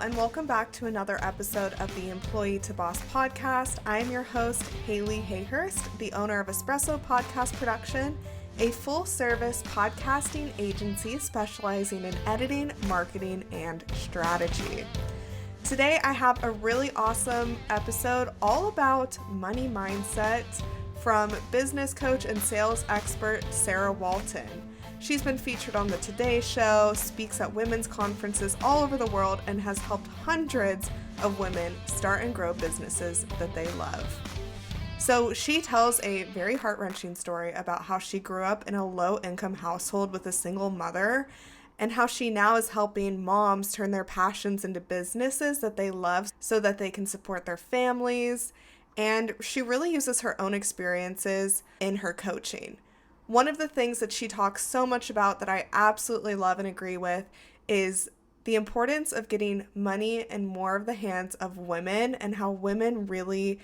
and welcome back to another episode of the Employee to Boss podcast. I am your host, Haley Hayhurst, the owner of Espresso Podcast Production, a full-service podcasting agency specializing in editing, marketing, and strategy. Today, I have a really awesome episode all about money mindset from business coach and sales expert Sarah Walton. She's been featured on the Today Show, speaks at women's conferences all over the world, and has helped hundreds of women start and grow businesses that they love. So she tells a very heart-wrenching story about how she grew up in a low-income household with a single mother, and how she now is helping moms turn their passions into businesses that they love so that they can support their families. And she really uses her own experiences in her coaching. One of the things that she talks so much about that I absolutely love and agree with is the importance of getting money in more of the hands of women, and how women really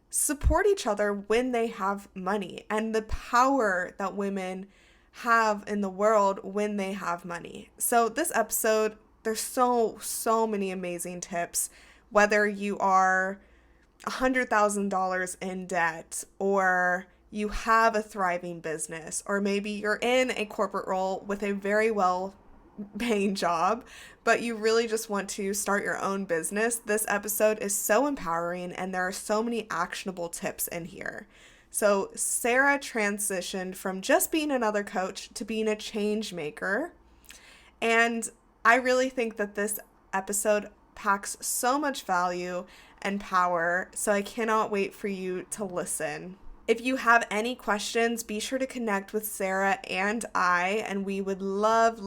support each other when they have money, and the power that women have in the world when they have money. So this episode, there's so many amazing tips, whether you are $100,000 in debt, or you have a thriving business, or maybe you're in a corporate role with a very well paying job, but you really just want to start your own business. This episode is so empowering, and there are so many actionable tips in here. So Sarah transitioned from just being another coach to being a change maker. And I really think that this episode packs so much value and power, so I cannot wait for you to listen. If you have any questions, be sure to connect with Sarah and I, and we would love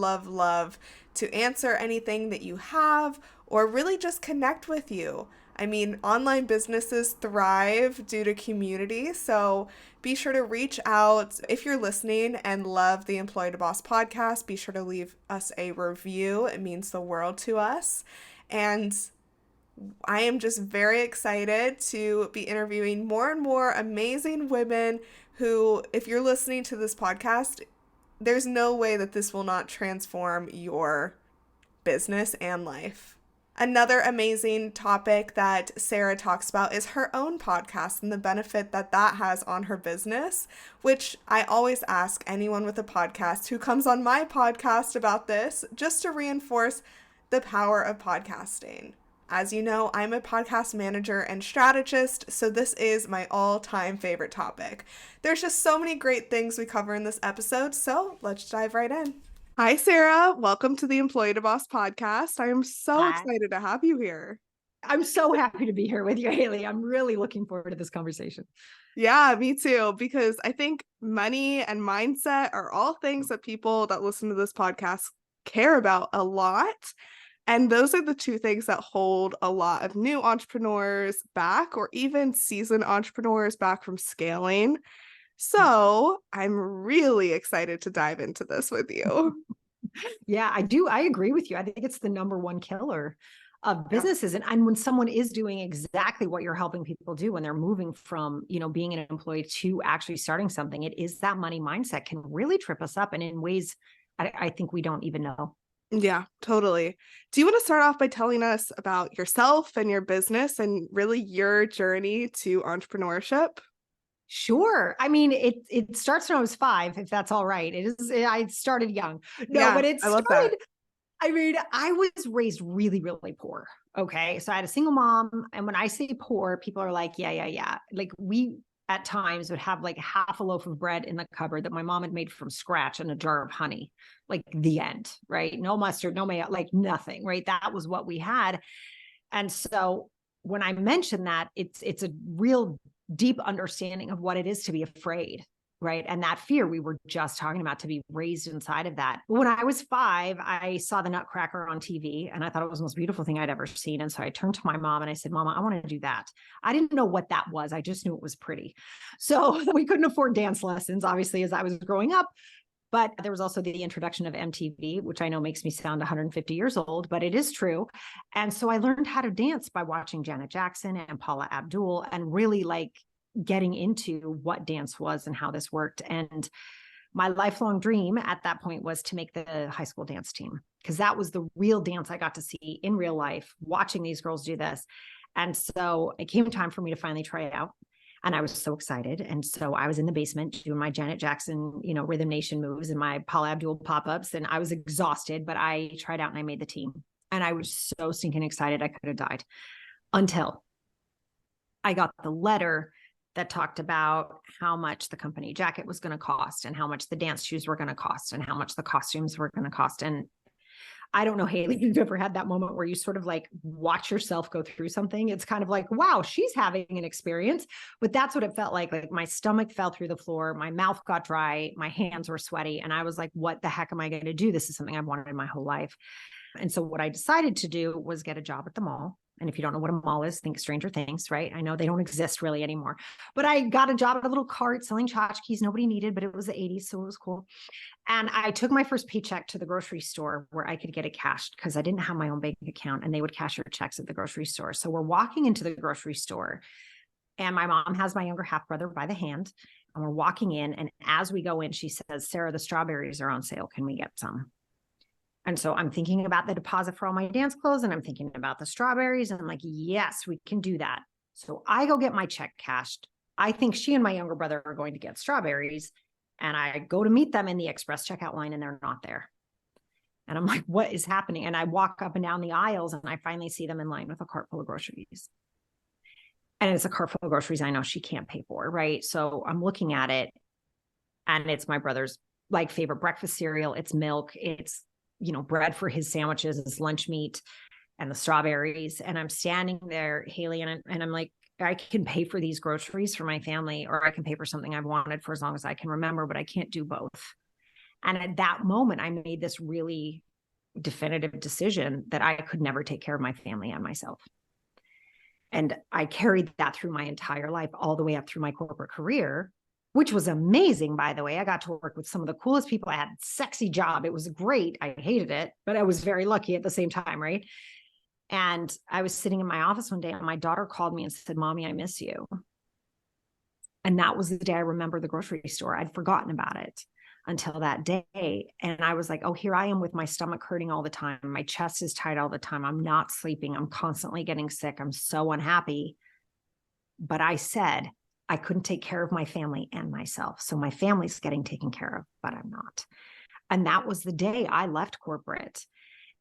to answer anything that you have, or really just connect with you. I mean, online businesses thrive due to community, so be sure to reach out. If you're listening and love the Employee to Boss podcast, be sure to leave us a review. It means the world to us. And I am just very excited to be interviewing more and more amazing women who, if you're listening to this podcast, there's no way that this will not transform your business and life. Another amazing topic that Sarah talks about is her own podcast and the benefit that that has on her business, which I always ask anyone with a podcast who comes on my podcast about this, just to reinforce the power of podcasting. As you know, I'm a podcast manager and strategist, so this is my all-time favorite topic. There's just so many great things we cover in this episode, so let's dive right in. Hi, Sarah. Welcome to the Employee to Boss podcast. I am so excited to have you here. I'm so happy to be here with you, Haley. I'm really looking forward to this conversation. Yeah, me too, because I think money and mindset are all things that people that listen to this podcast care about a lot. And those are the two things that hold a lot of new entrepreneurs back, or even seasoned entrepreneurs back from scaling. So I'm really excited to dive into this with you. Yeah, I do. I agree with you. I think it's the number one killer of businesses. Yeah. And when someone is doing exactly what you're helping people do, when they're moving from, being an employee to actually starting something, it is that money mindset can really trip us up, and in ways I think we don't even know. Yeah, totally. Do you want to start off by telling us about yourself and your business and really your journey to entrepreneurship? Sure. I mean, it starts when I was 5, if that's all right. I started young. No, yeah, but it I love started, that. I mean, I was raised really, really poor. Okay. So I had a single mom. And when I say poor, people are like, yeah. Like, we at times would have like half a loaf of bread in the cupboard that my mom had made from scratch and a jar of honey, like the end, right? No mustard, no mayo, like nothing, right? That was what we had. And so when I mentioned that, it's a real deep understanding of what it is to be afraid, right? And that fear we were just talking about, to be raised inside of that. When I was 5, I saw the Nutcracker on TV, and I thought it was the most beautiful thing I'd ever seen. And so I turned to my mom and I said, Mama, I want to do that. I didn't know what that was. I just knew it was pretty. So we couldn't afford dance lessons, obviously, as I was growing up. But there was also the introduction of MTV, which I know makes me sound 150 years old, but it is true. And so I learned how to dance by watching Janet Jackson and Paula Abdul, and really like getting into what dance was and how this worked. And my lifelong dream at that point was to make the high school dance team. because that was the real dance I got to see in real life, watching these girls do this. And so it came time for me to finally try it out. And I was so excited. And so I was in the basement doing my Janet Jackson, Rhythm Nation moves and my Paula Abdul pop-ups. And I was exhausted, but I tried out and I made the team. And I was so stinking excited. I could have died until I got the letter that talked about how much the company jacket was going to cost and how much the dance shoes were going to cost and how much the costumes were going to cost. And I don't know, Haley, if you've ever had that moment where you sort of like watch yourself go through something. It's kind of like, wow, she's having an experience. But that's what it felt like. Like my stomach fell through the floor. My mouth got dry. My hands were sweaty. And I was like, what the heck am I going to do? This is something I've wanted my whole life. And so what I decided to do was get a job at the mall. And if you don't know what a mall is, think Stranger Things, right? I know they don't exist really anymore. But I got a job at a little cart selling tchotchkes nobody needed, but it was the 80s, so it was cool. And I took my first paycheck to the grocery store where I could get it cashed because I didn't have my own bank account and they would cash your checks at the grocery store. So we're walking into the grocery store and my mom has my younger half brother by the hand and we're walking in. And as we go in, she says, Sarah, the strawberries are on sale. Can we get some? And so I'm thinking about the deposit for all my dance clothes and I'm thinking about the strawberries. And I'm like, yes, we can do that. So I go get my check cashed. I think she and my younger brother are going to get strawberries. And I go to meet them in the express checkout line and they're not there. And I'm like, what is happening? And I walk up and down the aisles and I finally see them in line with a cart full of groceries. And it's a cart full of groceries I know she can't pay for, right? So I'm looking at it and it's my brother's like favorite breakfast cereal. It's milk. It's bread for his sandwiches, his lunch meat, and the strawberries. And I'm standing there, Haley, and I'm like, I can pay for these groceries for my family, or I can pay for something I've wanted for as long as I can remember, but I can't do both. And at that moment, I made this really definitive decision that I could never take care of my family and myself. And I carried that through my entire life, all the way up through my corporate career, which was amazing, by the way. I got to work with some of the coolest people. I had a sexy job. It was great. I hated it, but I was very lucky at the same time, right? And I was sitting in my office one day and my daughter called me and said, Mommy, I miss you. And that was the day I remember the grocery store. I'd forgotten about it until that day. And I was like, oh, here I am with my stomach hurting all the time. My chest is tight all the time. I'm not sleeping. I'm constantly getting sick. I'm so unhappy. But I said, I couldn't take care of my family and myself. So my family's getting taken care of, but I'm not. And that was the day I left corporate.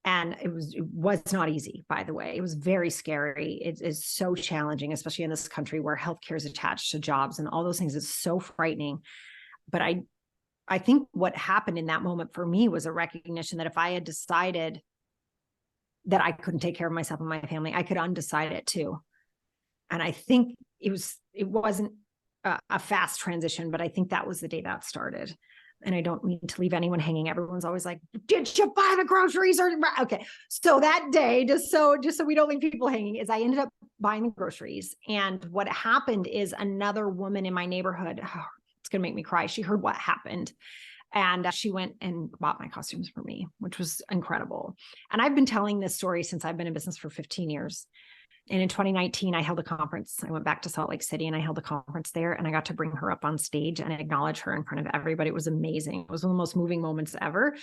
And it was not easy, by the way. It was very scary. It is so challenging, especially in this country where healthcare is attached to jobs and all those things. It's so frightening. But I think what happened in that moment for me was a recognition that if I had decided that I couldn't take care of myself and my family, I could undecide it too. And I think it wasn't a fast transition, but I think that was the day that started. And I don't mean to leave anyone hanging. Everyone's always like, did you buy the groceries? Okay. So that day, just so we don't leave people hanging, is I ended up buying the groceries. And what happened is another woman in my neighborhood, it's going to make me cry. She heard what happened. And she went and bought my costumes for me, which was incredible. And I've been telling this story since I've been in business for 15 years. And in 2019, I held a conference. I went back to Salt Lake City and I held a conference there and I got to bring her up on stage and acknowledge her in front of everybody. It was amazing. It was one of the most moving moments ever.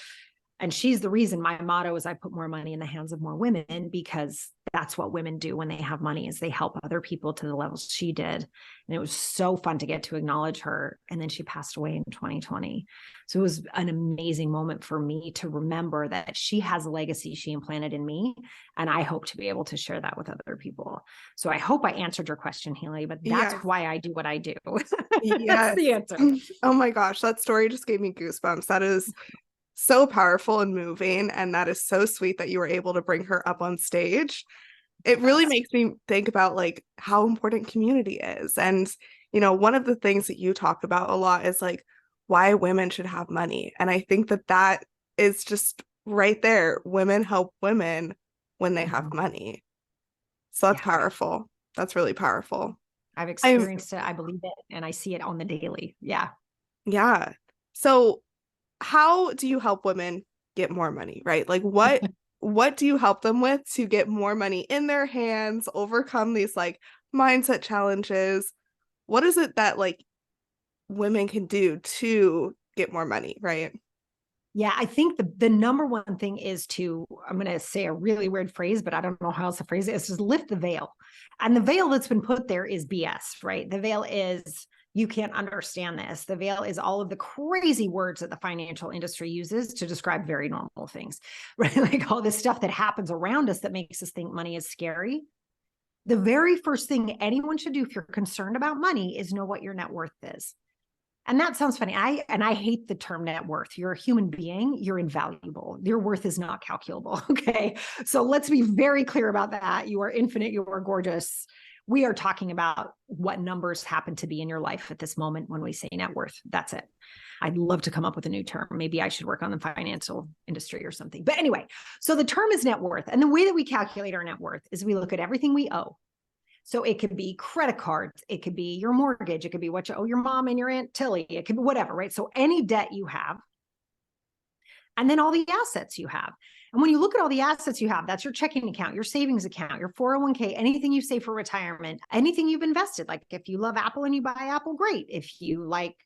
And she's the reason my motto is I put more money in the hands of more women, because that's what women do when they have money, is they help other people to the levels she did. And it was so fun to get to acknowledge her. And then she passed away in 2020. So it was an amazing moment for me to remember that she has a legacy she implanted in me. And I hope to be able to share that with other people. So I hope I answered your question, Haley, but that's why I do what I do. That's the answer. Oh my gosh, that story just gave me goosebumps. That is so powerful and moving. And that is so sweet that you were able to bring her up on stage. It really makes me think about like how important community is. And, one of the things that you talk about a lot is like why women should have money. And I think that is just right there. Women help women when they have money. So that's powerful. That's really powerful. I've experienced it. I believe it. And I see it on the daily. Yeah. Yeah. So how do you help women get more money, right? Like what do you help them with to get more money in their hands, overcome these like mindset challenges? What is it that like women can do to get more money, right? Yeah, I think the number one thing is I'm going to say a really weird phrase, but I don't know how else to phrase it. It's just lift the veil. And the veil that's been put there is BS, right? The veil is you can't understand this. The veil is all of the crazy words that the financial industry uses to describe very normal things, right? Like all this stuff that happens around us that makes us think money is scary. The very first thing anyone should do if you're concerned about money is know what your net worth is. And that sounds funny. I hate the term net worth. You're a human being. You're invaluable. Your worth is not calculable. Okay. So let's be very clear about that. You are infinite. You are gorgeous. We are talking about what numbers happen to be in your life at this moment when we say net worth. That's it. I'd love to come up with a new term. Maybe I should work on the financial industry or something. But anyway, so the term is net worth. And the way that we calculate our net worth is we look at everything we owe. So it could be credit cards, it could be your mortgage, it could be what you owe your mom and your Aunt Tilly, it could be whatever, right? So any debt you have, and then all the assets you have. And when you look at all the assets you have, that's your checking account, your savings account, your 401k, anything you save for retirement, anything you've invested. Like if you love Apple and you buy Apple, great. If you like,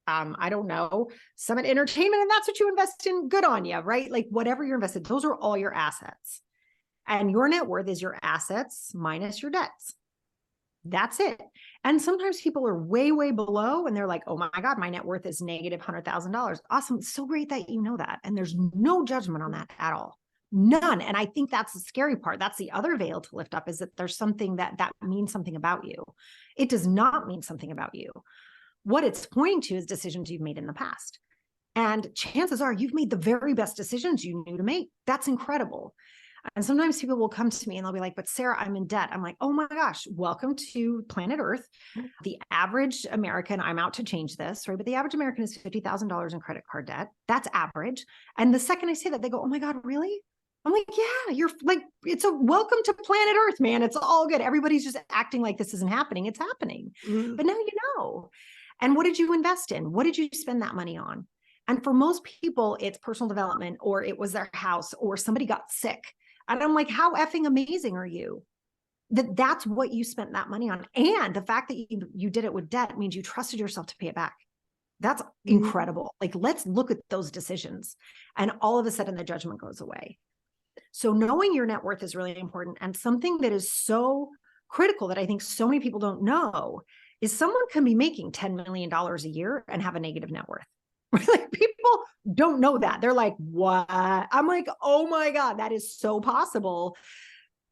I don't know, Summit Entertainment and that's what you invest in, good on you, right? Like whatever you're invested, those are all your assets. And your net worth is your assets minus your debts. That's it. And sometimes people are way, way below and they're like, oh my God, my net worth is negative $100,000. Awesome. It's so great that you know that. And there's no judgment on that at all. None. And I think that's the scary part. That's the other veil to lift up is that there's something that means something about you. It does not mean something about you. What it's pointing to is decisions you've made in the past. And chances are you've made the very best decisions you knew to make. That's incredible. And sometimes people will come to me and they'll be like, but Sarah, I'm in debt. I'm like, oh my gosh, welcome to planet Earth. The average American, I'm out to change this, right? But the average American is $50,000 in credit card debt. That's average. And the second I say that, they go, oh my God, really? I'm like, yeah, you're like, it's a welcome to planet Earth, man. It's all good. Everybody's just acting like this isn't happening. It's happening. Mm-hmm. But now you know. And what did you invest in? What did you spend that money on? And for most people, it's personal development, or it was their house, or somebody got sick. And I'm like, how effing amazing are you? That's what you spent that money on. And the fact that you did it with debt means you trusted yourself to pay it back. That's incredible. Like, let's look at those decisions. And all of a sudden the judgment goes away. So knowing your net worth is really important. And something that is so critical that I think so many people don't know is someone can be making $10 million a year and have a negative net worth. Like people don't know that. They're like, what? I'm like, oh my God, that is so possible.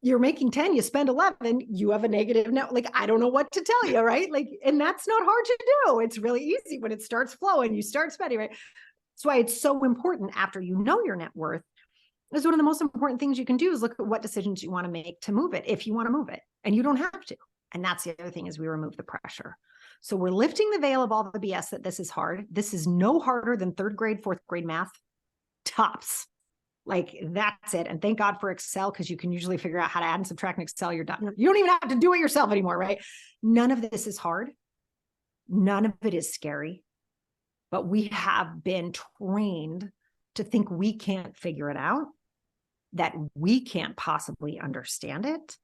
You're making 10, you spend 11, you have a negative net. Like, I don't know what to tell you, right? Like, and that's not hard to do. It's really easy when it starts flowing, you start spending, right? That's why it's so important after you know your net worth is one of the most important things you can do is look at what decisions you want to make to move it, if you want to move it, and you don't have to. And that's the other thing is we remove the pressure. So we're lifting the veil of all the BS that this is hard. This is no harder than third grade, fourth grade math. Tops. Like that's it. And thank God for Excel, because you can usually figure out how to add and subtract in Excel. You're done. You don't even have to do it yourself anymore, right? None of this is hard. None of it is scary. But we have been trained to think we can't figure it out, that we can't possibly understand it.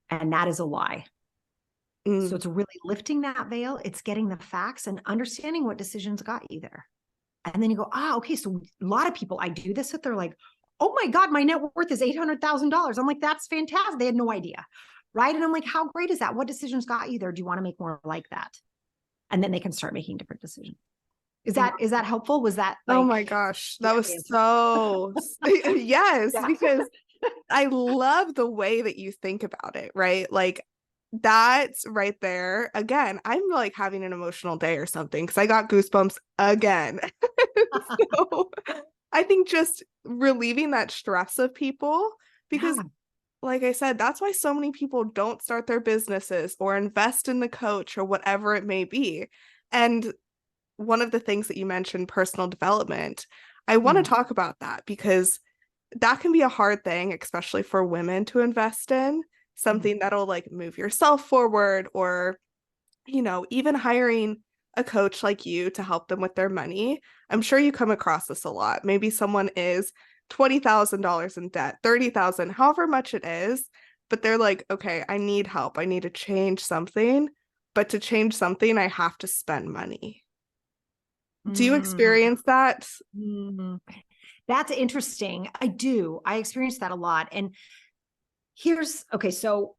And that is a lie. So it's really lifting that veil. It's getting the facts and understanding what decisions got you there. And then you go, okay. So a lot of people, I do this with, they're like, oh my God, my net worth is $800,000. I'm like, that's fantastic. They had no idea. Right. And I'm like, how great is that? What decisions got you there? Do you want to make more like that? And then they can start making different decisions. Is that helpful? Was that like, oh my gosh, that was so yes, yeah. Because I love the way that you think about it, right? Like that's right there. Again, I'm like having an emotional day or something because I got goosebumps again. So I think just relieving that stress of people, because like I said, that's why so many people don't start their businesses or invest in the coach or whatever it may be. And one of the things that you mentioned, personal development, I want to talk about that because that can be a hard thing, especially for women to invest in. Something that'll like move yourself forward, or, you know, even hiring a coach like you to help them with their money. I'm sure you come across this a lot. Maybe someone is $20,000 in debt, 30,000, however much it is, but they're like, okay, I need help. I need to change something, but to change something, I have to spend money. Do you experience that? That's interesting. I do. I experience that a lot. And okay, so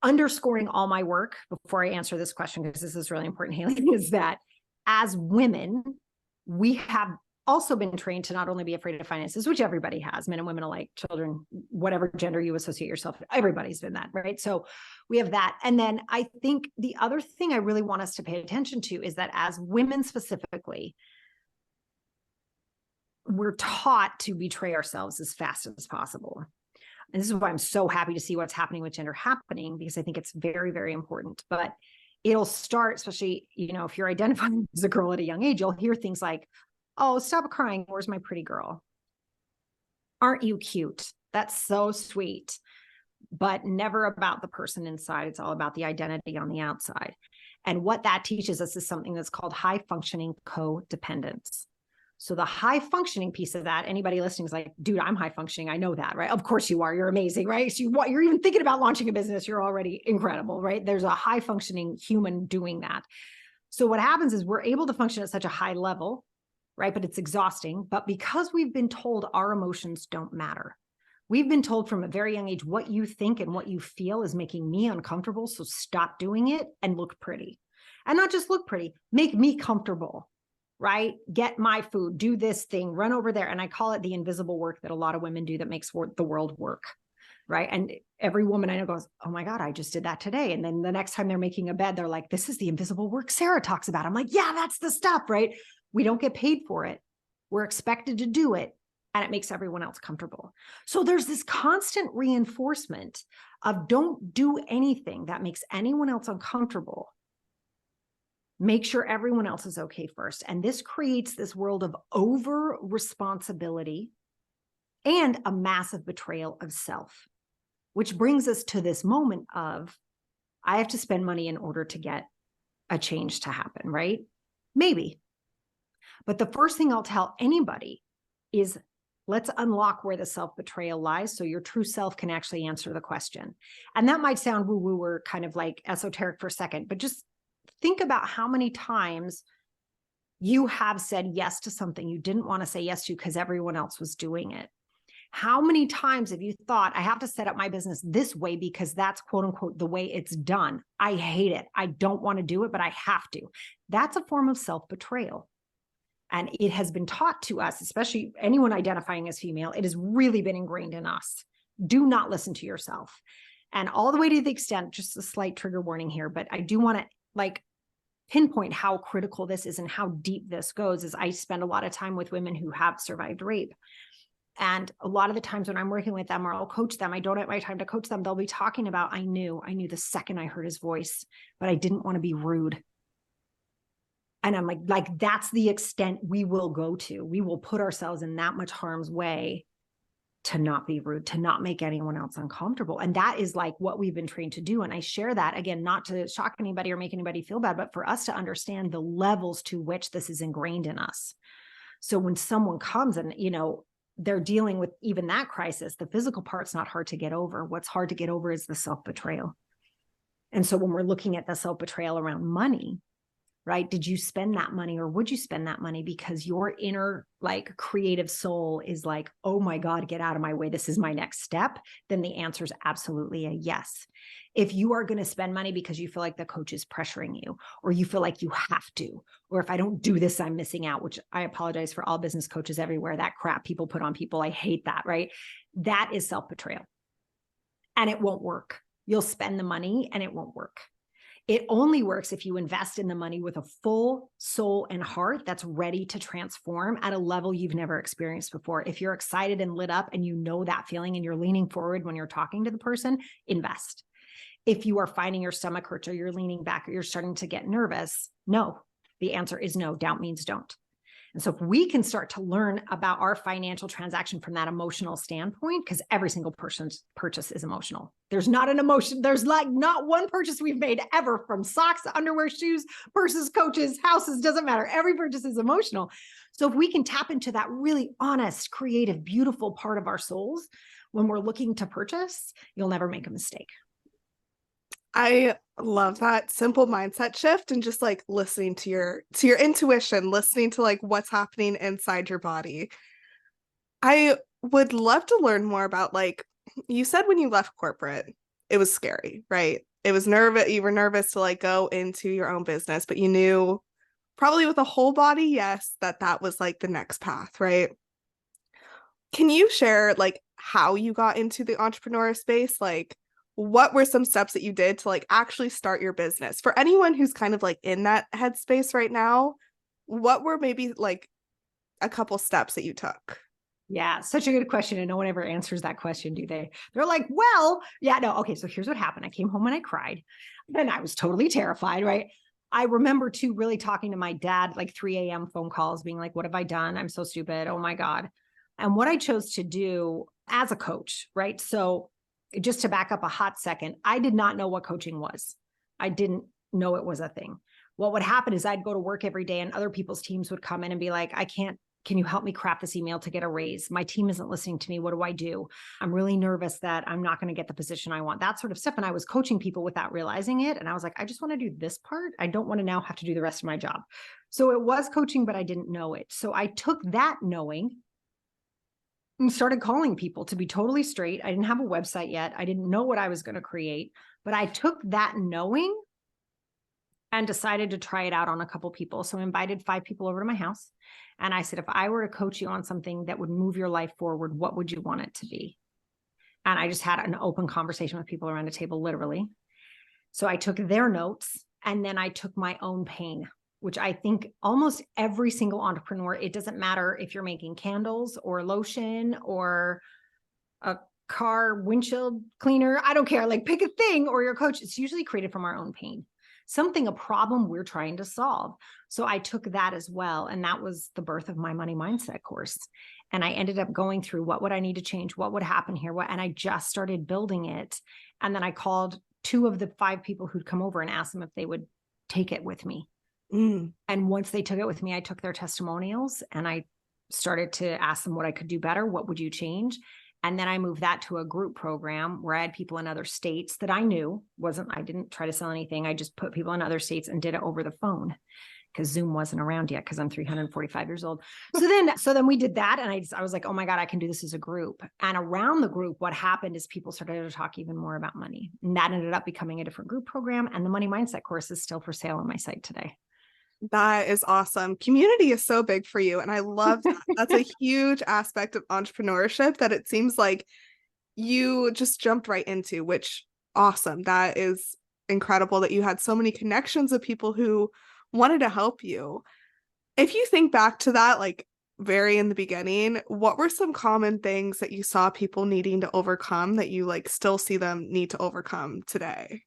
underscoring all my work before I answer this question, because this is really important, Haley, is that as women, we have also been trained to not only be afraid of finances, which everybody has, men and women alike, children, whatever gender you associate yourself with, everybody's been that, right? So we have that. And then I think the other thing I really want us to pay attention to is that as women specifically, we're taught to betray ourselves as fast as possible. And this is why I'm so happy to see what's happening with Gender Happening, because I think it's very, very important. But it'll start, especially, if you're identifying as a girl at a young age, you'll hear things like, oh, stop crying. Where's my pretty girl? Aren't you cute? That's so sweet. But never about the person inside. It's all about the identity on the outside. And what that teaches us is something that's called high functioning codependence. So the high functioning piece of that, anybody listening is like, dude, I'm high functioning. I know that, right? Of course you are. You're amazing, right? So you're even thinking about launching a business. You're already incredible, right? There's a high functioning human doing that. So what happens is we're able to function at such a high level, right? But it's exhausting. But because we've been told our emotions don't matter, we've been told from a very young age, what you think and what you feel is making me uncomfortable. So stop doing it and look pretty. And not just look pretty, make me comfortable. Right? Get my food, do this thing, run over there. And I call it the invisible work that a lot of women do that makes the world work. Right? And every woman I know goes, oh my God, I just did that today. And then the next time they're making a bed, they're like, this is the invisible work Sarah talks about. I'm like, yeah, that's the stuff, right? We don't get paid for it. We're expected to do it. And it makes everyone else comfortable. So there's this constant reinforcement of don't do anything that makes anyone else uncomfortable. Make sure everyone else is okay first. And this creates this world of over responsibility and a massive betrayal of self, which brings us to this moment of, I have to spend money in order to get a change to happen, right? Maybe. But the first thing I'll tell anybody is, let's unlock where the self-betrayal lies so your true self can actually answer the question. And that might sound woo-woo or kind of like esoteric for a second, but just think about how many times you have said yes to something you didn't want to say yes to because everyone else was doing it. How many times have you thought, I have to set up my business this way because that's quote unquote the way it's done. I hate it. I don't want to do it, but I have to. That's a form of self-betrayal. And it has been taught to us, especially anyone identifying as female, it has really been ingrained in us. Do not listen to yourself. And all the way to the extent, just a slight trigger warning here, but I do want to pinpoint how critical this is and how deep this goes. Is I spend a lot of time with women who have survived rape. And a lot of the times when I'm working with them or I'll coach them, I don't have my time to coach them. They'll be talking about, I knew the second I heard his voice, but I didn't want to be rude. And I'm like, that's the extent we will go to. We will put ourselves in that much harm's way to not be rude, to not make anyone else uncomfortable. And that is like what we've been trained to do. And I share that, again, not to shock anybody or make anybody feel bad, but for us to understand the levels to which this is ingrained in us. So when someone comes and, they're dealing with even that crisis, the physical part's not hard to get over. What's hard to get over is the self-betrayal. And so when we're looking at the self-betrayal around money, right? Did you spend that money or would you spend that money because your inner creative soul is like, oh my God, get out of my way. This is my next step. Then the answer is absolutely a yes. If you are going to spend money because you feel like the coach is pressuring you, or you feel like you have to, or if I don't do this, I'm missing out, which I apologize for all business coaches everywhere. That crap people put on people. I hate that, right? That is self-betrayal. And it won't work. You'll spend the money and it won't work. It only works if you invest in the money with a full soul and heart that's ready to transform at a level you've never experienced before. If you're excited and lit up and you know that feeling and you're leaning forward when you're talking to the person, invest. If you are finding your stomach hurts or you're leaning back or you're starting to get nervous, no. The answer is no. Doubt means don't. And so if we can start to learn about our financial transaction from that emotional standpoint, because every single person's purchase is emotional. There's not an emotion. There's not one purchase we've made ever, from socks, underwear, shoes, purses, coaches, houses, doesn't matter. Every purchase is emotional. So if we can tap into that really honest, creative, beautiful part of our souls when we're looking to purchase, you'll never make a mistake. I love that simple mindset shift and just like listening to your intuition, listening to like what's happening inside your body. I would love to learn more about like you said when you left corporate, it was scary, right? It was nervous, you were nervous to like go into your own business, but you knew probably with a whole body yes that was like the next path, right? Can you share like how you got into the entrepreneur space? Like what were some steps that you did to like actually start your business? For anyone who's kind of like in that headspace right now, what were maybe like a couple steps that you took? Yeah, such a good question. And no one ever answers that question, do they? They're like, well, yeah, no. Okay, so here's what happened. I came home and I cried and I was totally terrified, right? I remember too really talking to my dad, like 3 a.m. phone calls, being like, what have I done? I'm so stupid. Oh my God. And what I chose to do as a coach, right? So just to back up a hot second, I did not know what coaching was. I didn't know it was a thing. What would happen is I'd go to work every day and other people's teams would come in and be like, can you help me craft this email to get a raise? My team isn't listening to me. What do I do? I'm really nervous that I'm not going to get the position I want, that sort of stuff. And I was coaching people without realizing it. And I was like, I just want to do this part. I don't want to now have to do the rest of my job. So it was coaching, but I didn't know it. So I took that knowing and started calling people. To be totally straight, I didn't have a website yet. I didn't know what I was going to create, but I took that knowing and decided to try it out on a couple people. So I invited 5 people over to my house. And I said, if I were to coach you on something that would move your life forward, what would you want it to be? And I just had an open conversation with people around the table, literally. So I took their notes and then I took my own pain, which I think almost every single entrepreneur, it doesn't matter if you're making candles or lotion or a car windshield cleaner, I don't care, like pick a thing, or your coach, it's usually created from our own pain. A problem we're trying to solve. So I took that as well. And that was the birth of my money mindset course. And I ended up going through what would I need to change? What would happen here? And I just started building it. And then I called 2 of the 5 people who'd come over and asked them if they would take it with me. And once they took it with me, I took their testimonials and I started to ask them what I could do better. What would you change? And then I moved that to a group program where I had people in other states that I knew I didn't try to sell anything. I just put people in other states and did it over the phone because Zoom wasn't around yet because I'm 345 years old. So then we did that. And I was like, oh my God, I can do this as a group. And around the group, what happened is people started to talk even more about money. And that ended up becoming a different group program. And the money mindset course is still for sale on my site today. That is awesome. Community is so big for you. And I love that. That's a huge aspect of entrepreneurship that it seems like you just jumped right into, which awesome. That is incredible that you had so many connections of people who wanted to help you. If you think back to that, like very in the beginning, what were some common things that you saw people needing to overcome that you like still see them need to overcome today?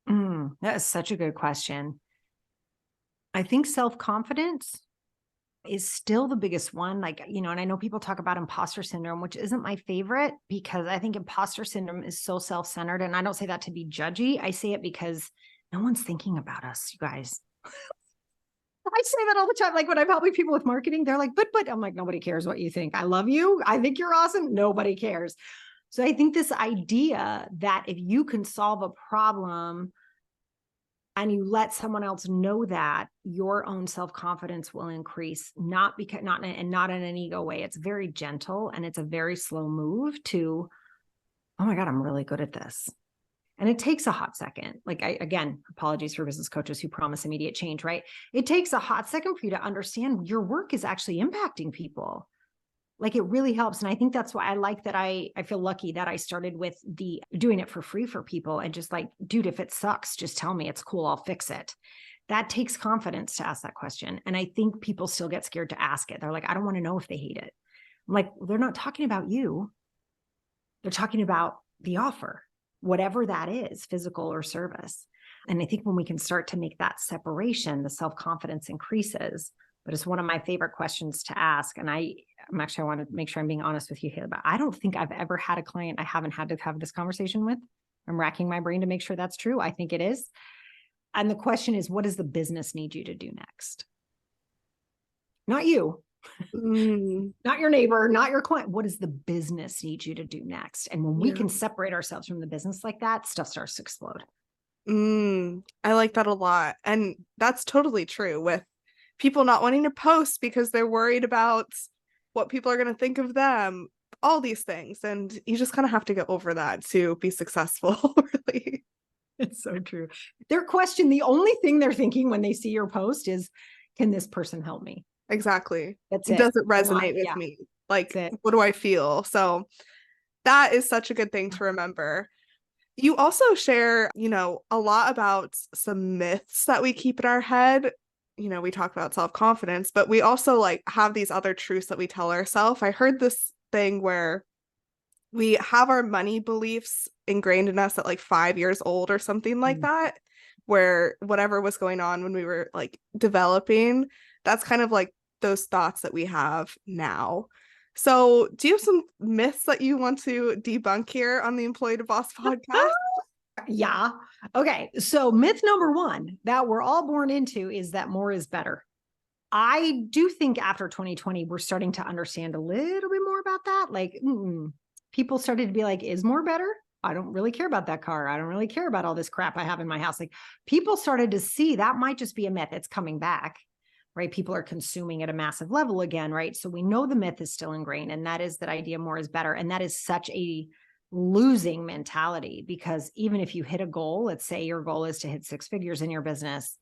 That is such a good question. I think self-confidence is still the biggest one. Like, and I know people talk about imposter syndrome, which isn't my favorite because I think imposter syndrome is so self-centered. And I don't say that to be judgy. I say it because no one's thinking about us, you guys. I say that all the time. Like when I'm helping people with marketing, they're like, but I'm like, nobody cares what you think. I love you. I think you're awesome. Nobody cares. So I think this idea that if you can solve a problem and you let someone else know that, your own self-confidence will increase, not in an ego way. It's very gentle and it's a very slow move to, oh my God, I'm really good at this. And it takes a hot second. Like again, apologies for business coaches who promise immediate change, right? It takes a hot second for you to understand your work is actually impacting people. Like it really helps. And I think that's why I like that I feel lucky that I started with doing it for free for people and just like, dude, if it sucks, just tell me, it's cool. I'll fix it. That takes confidence to ask that question. And I think people still get scared to ask it. They're like, I don't want to know if they hate it. I'm like, well, they're not talking about you. They're talking about the offer, whatever that is, physical or service. And I think when we can start to make that separation, the self-confidence increases. But it's one of my favorite questions to ask. And I want to make sure I'm being honest with you here, but I don't think I've ever had a client I haven't had to have this conversation with. I'm racking my brain to make sure that's true. I think it is. And the question is, what does the business need you to do next? Not you. Mm, Not your neighbor, not your client. What does the business need you to do next? And when we yeah. can separate ourselves from the business like that, stuff starts to explode. I like that a lot. And that's totally true with people not wanting to post because they're worried about what people are going to think of them, all these things. And you just kind of have to get over that to be successful, really. It's so true. The only thing they're thinking when they see your post is, can this person help me? Exactly. That's it. Does it They're not, resonate with yeah, me? Like, that's it. what do I feel? So that is such a good thing to remember. You also share, a lot about some myths that we keep in our head. We talk about self-confidence, but we also like have these other truths that we tell ourselves. I heard this thing where we have our money beliefs ingrained in us at like 5 years old or something like that, where whatever was going on when we were like developing, that's kind of like those thoughts that we have now. So, do you have some myths that you want to debunk here on the Employee to Boss podcast? Yeah. Okay. So myth number one that we're all born into is that more is better. I do think after 2020, we're starting to understand a little bit more about that. Like, people started to be like, is more better? I don't really care about that car. I don't really care about all this crap I have in my house. Like, people started to see that might just be a myth. It's coming back, right? People are consuming at a massive level again, right? So we know the myth is still ingrained, and that is that idea more is better. And that is such a losing mentality, because even if you hit a goal, let's say your goal is to hit 6 figures in your business,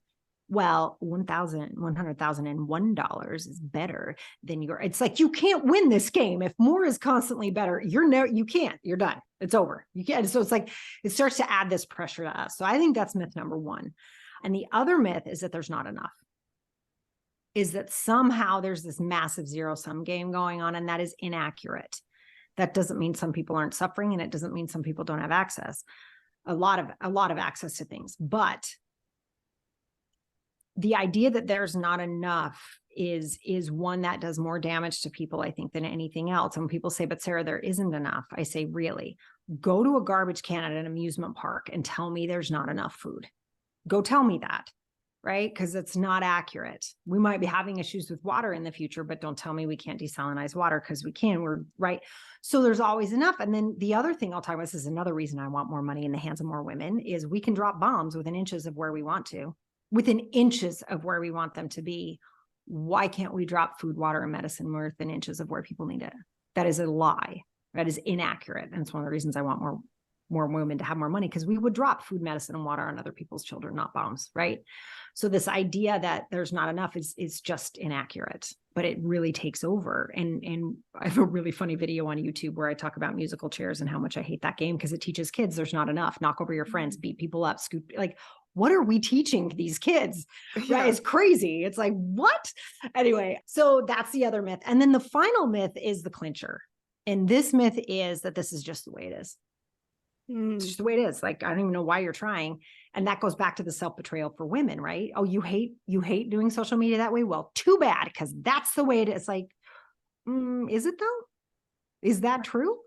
well, $1,101 is better than it's like, you can't win this game. If more is constantly better, you can't, you're done. It's over. You can't. So it's like, it starts to add this pressure to us. So I think that's myth number one. And the other myth is that there's not enough, is that somehow there's this massive zero sum game going on, and that is inaccurate. That doesn't mean some people aren't suffering, and it doesn't mean some people don't have access, a lot of access to things. But the idea that there's not enough is one that does more damage to people, I think, than anything else. And when people say, but Sarah, there isn't enough, I say, really? Go to a garbage can at an amusement park and tell me there's not enough food. Go tell me that, right? Because it's not accurate. We might be having issues with water in the future, but don't tell me we can't desalinize water, because we can. We're right. So there's always enough. And then the other thing I'll talk about, this is another reason I want more money in the hands of more women, is we can drop bombs within inches of where we want to. Within inches of where we want them to be. Why can't we drop food, water, and medicine within inches of where people need it? That is a lie. That is inaccurate. And it's one of the reasons I want more women to have more money, because we would drop food, medicine, and water on other people's children, not bombs, right? So this idea that there's not enough is just inaccurate, but it really takes over. And I have a really funny video on YouTube where I talk about musical chairs and how much I hate that game, because it teaches kids there's not enough. Knock over your friends, beat people up, scoop, like, what are we teaching these kids? Yeah. Right? It's crazy. It's like, what? Anyway, so that's the other myth. And then the final myth is the clincher. And this myth is that this is just the way it is. It's just the way it is. Like, I don't even know why you're trying. And that goes back to the self-betrayal for women, right? Oh, you hate doing social media that way? Well, too bad, because that's the way it is. Like, is it though? Is that true?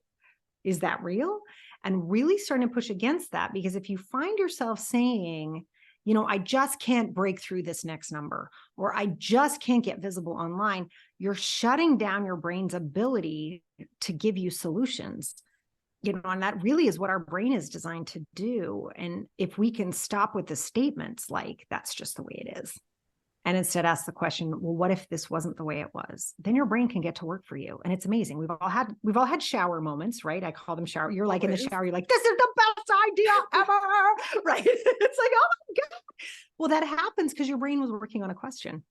Is that real? And really starting to push against that, because if you find yourself saying, I just can't break through this next number, or I just can't get visible online, you're shutting down your brain's ability to give you solutions. And that really is what our brain is designed to do. And if we can stop with the statements like, that's just the way it is, and instead ask the question, well, what if this wasn't the way it was? Then your brain can get to work for you. And it's amazing. We've all had shower moments, right? I call them shower. You're like in the shower, you're like, this is the best idea ever, right? It's like, oh my God. Well, that happens because your brain was working on a question.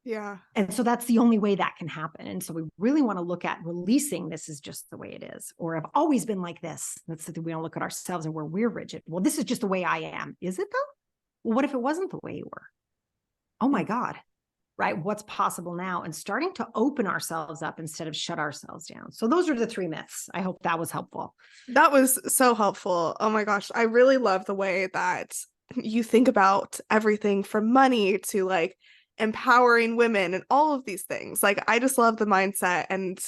Yeah. And so that's the only way that can happen. And so we really want to look at releasing, this is just the way it is, or I've always been like this. That's the thing. We don't look at ourselves and where we're rigid. Well, this is just the way I am. Is it though? Well, what if it wasn't the way you were? Oh my God, right? What's possible now? And starting to open ourselves up instead of shut ourselves down. So those are the 3 myths. I hope that was helpful. That was so helpful. Oh my gosh. I really love the way that you think about everything from money to like empowering women and all of these things. Like, I just love the mindset and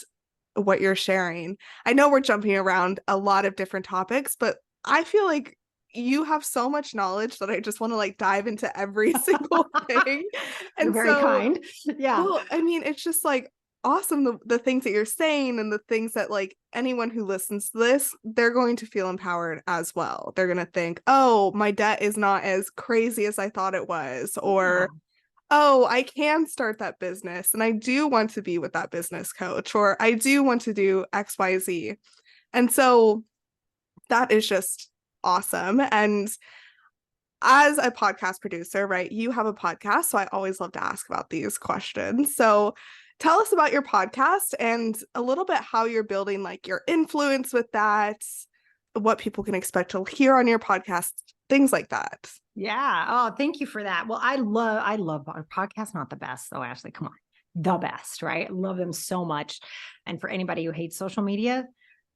what you're sharing. I know we're jumping around a lot of different topics, but I feel like you have so much knowledge that I just want to like dive into every single thing. And You're very kind. Yeah. well, I mean, it's just like awesome. The things that you're saying and the things that like anyone who listens to this, they're going to feel empowered as well. They're going to think, oh, my debt is not as crazy as I thought it was, or oh, I can start that business and I do want to be with that business coach, or I do want to do XYZ. And so that is just awesome. And as a podcast producer, right, you have a podcast. So I always love to ask about these questions. So tell us about your podcast and a little bit how you're building like your influence with that, what people can expect to hear on your podcast, things like that. Yeah. Oh, thank you for that. Well, I love our podcast. Not the best though, Ashley. Come on. The best, right? I love them so much. And for anybody who hates social media,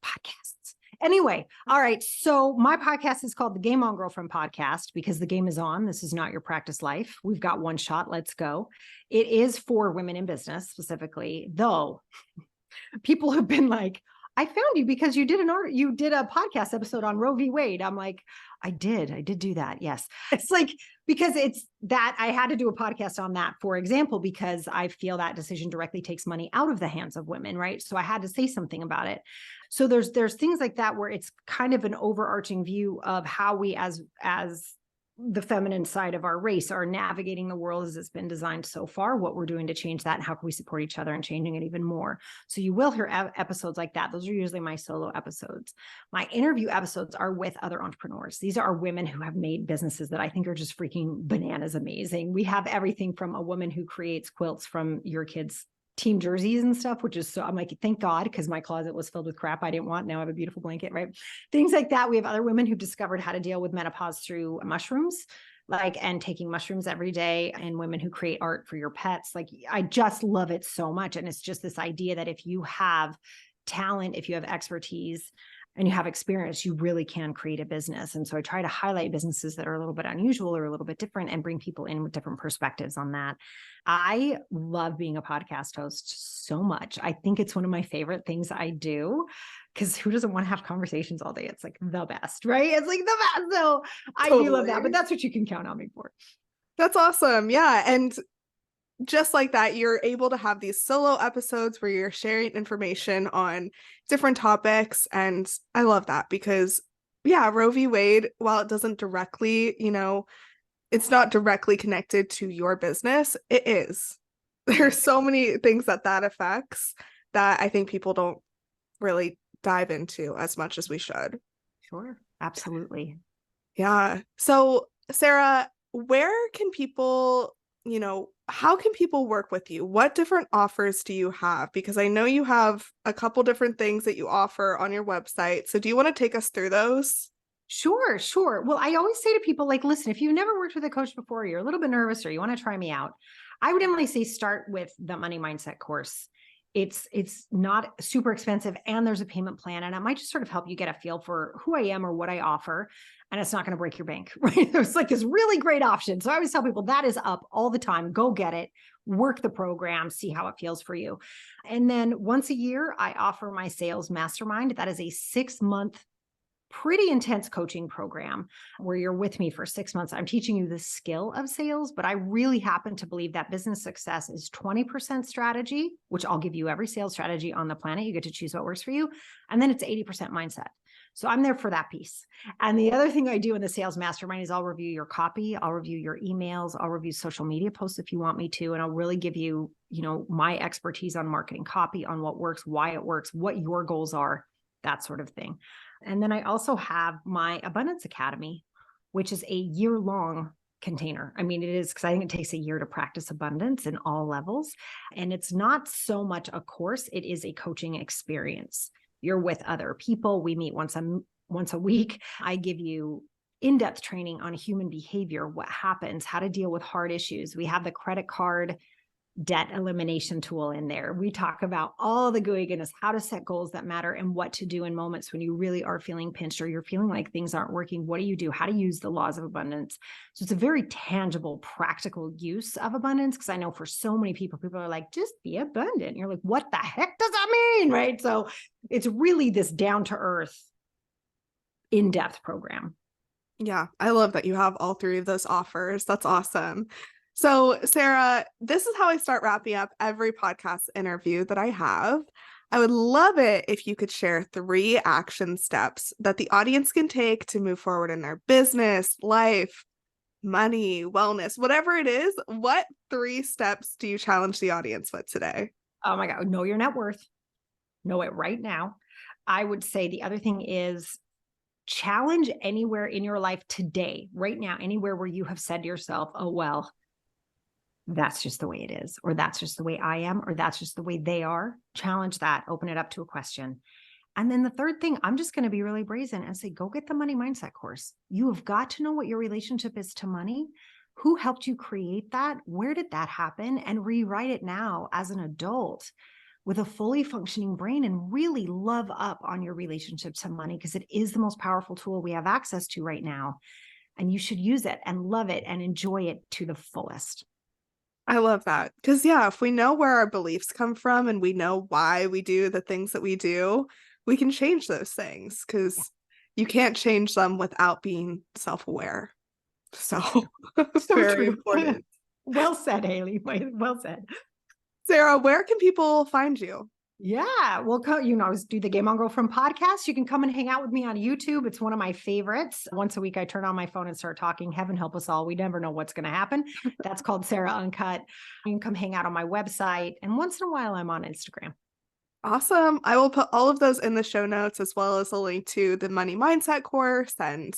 podcasts. Anyway, all right. So my podcast is called the Game On Girlfriend Podcast because the game is on. This is not your practice life. We've got one shot. Let's go. It is for women in business specifically, though people have been like, I found you because you did a podcast episode on Roe v. Wade. I'm like, I did do that. Yes. It's like, because it's that I had to do a podcast on that, for example, because I feel that decision directly takes money out of the hands of women. Right. So I had to say something about it. So there's things like that where it's kind of an overarching view of how we as the feminine side of our race are navigating the world as it's been designed so far, what we're doing to change that, and how can we support each other in changing it even more. So you will hear episodes like that. Those are usually my solo episodes. My interview episodes are with other entrepreneurs. These are women who have made businesses that I think are just freaking bananas amazing. We have everything from a woman who creates quilts from your kids' team jerseys and stuff, which is so, I'm like, thank God, because my closet was filled with crap I didn't want. Now I have a beautiful blanket, right? Things like that. We have other women who've discovered how to deal with menopause through mushrooms, and taking mushrooms every day, and women who create art for your pets. Like, I just love it so much. And it's just this idea that if you have talent, if you have expertise, and you have experience, you really can create a business. And so I try to highlight businesses that are a little bit unusual or a little bit different and bring people in with different perspectives on that. I love being a podcast host so much. I think it's one of my favorite things I do, because who doesn't want to have conversations all day? It's like the best, right? It's like the best. So I do love that, but that's what you can count on me for. That's awesome. Yeah. And just like that, you're able to have these solo episodes where you're sharing information on different topics. And I love that because, yeah, Roe v. Wade, while it doesn't directly, it's not directly connected to your business, it is. There's so many things that affects that I think people don't really dive into as much as we should. Sure. Absolutely. Yeah. So, Sarah, where can people, how can people work with you? What different offers do you have? Because I know you have a couple different things that you offer on your website. So do you want to take us through those? Sure. Well, I always say to people, like, listen, if you've never worked with a coach before, you're a little bit nervous or you want to try me out, I would definitely say start with the Money Mindset course. It's not super expensive and there's a payment plan, and it might just sort of help you get a feel for who I am or what I offer. And it's not going to break your bank, right? It's like this really great option. So I always tell people that is up all the time. Go get it, work the program, see how it feels for you. And then once a year, I offer my sales mastermind. That is a 6-month pretty intense coaching program where you're with me for 6 months. I'm teaching you the skill of sales, but I really happen to believe that business success is 20% strategy, which I'll give you every sales strategy on the planet. You get to choose what works for you. And then it's 80% mindset. So I'm there for that piece. And the other thing I do in the sales mastermind is I'll review your copy. I'll review your emails. I'll review social media posts if you want me to. And I'll really give you, my expertise on marketing copy, on what works, why it works, what your goals are, that sort of thing. And then I also have my Abundance Academy, which is a year-long container. I mean, it is, because I think it takes a year to practice abundance in all levels. And it's not so much a course, it is a coaching experience. You're with other people. We meet once a week. I give you in-depth training on human behavior, what happens, how to deal with hard issues. We have the credit card debt elimination tool in there. We talk about all the gooey goodness, how to set goals that matter and what to do in moments when you really are feeling pinched or you're feeling like things aren't working. What do you do? How to use the laws of abundance. So it's a very tangible, practical use of abundance. Because I know for so many people are like, just be abundant. And you're like, what the heck does that mean? Right. So it's really this down to earth, in-depth program. Yeah. I love that you have all three of those offers. That's awesome. So, Sarah, this is how I start wrapping up every podcast interview that I have. I would love it if you could share 3 action steps that the audience can take to move forward in their business, life, money, wellness, whatever it is. What 3 steps do you challenge the audience with today? Oh my God. Know your net worth. Know it right now. I would say the other thing is challenge anywhere in your life today, right now, anywhere where you have said to yourself, oh, well, that's just the way it is, or that's just the way I am, or that's just the way they are. Challenge that, open it up to a question. And then the third thing, I'm just going to be really brazen and say, go get the money mindset course. You have got to know what your relationship is to money. Who helped you create that? Where did that happen? And rewrite it now as an adult with a fully functioning brain and really love up on your relationship to money, because it is the most powerful tool we have access to right now. And you should use it and love it and enjoy it to the fullest. I love that. Because, yeah, if we know where our beliefs come from and we know why we do the things that we do, we can change those things, because you can't change them without being self-aware. So, very important. Well said, Haley. Well said. Sarah, where can people find you? Yeah, well, I do the Game On Girlfriend podcast. You can come and hang out with me on YouTube. It's one of my favorites. Once a week, I turn on my phone and start talking. Heaven help us all. We never know what's going to happen. That's called Sarah Uncut. You can come hang out on my website. And once in a while, I'm on Instagram. Awesome. I will put all of those in the show notes, as well as a link to the money mindset course and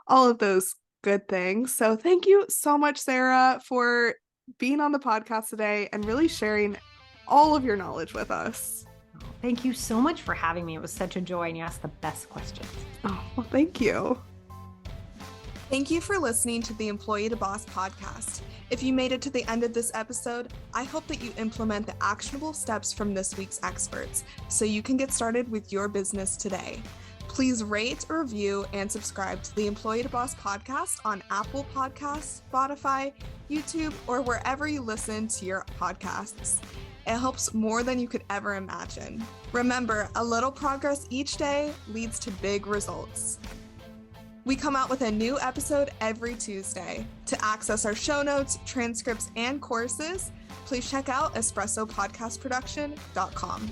all of those good things. So thank you so much, Sarah, for being on the podcast today and really sharing all of your knowledge with us. Thank you so much for having me. It was such a joy, and you asked the best questions. Oh, well, thank you. Thank you for listening to the Employee to Boss podcast. If you made it to the end of this episode, I hope that you implement the actionable steps from this week's experts so you can get started with your business today. Please rate, review, and subscribe to the Employee to Boss podcast on Apple Podcasts, Spotify, YouTube, or wherever you listen to your podcasts. It helps more than you could ever imagine. Remember, a little progress each day leads to big results. We come out with a new episode every Tuesday. To access our show notes, transcripts, and courses, please check out espressopodcastproduction.com.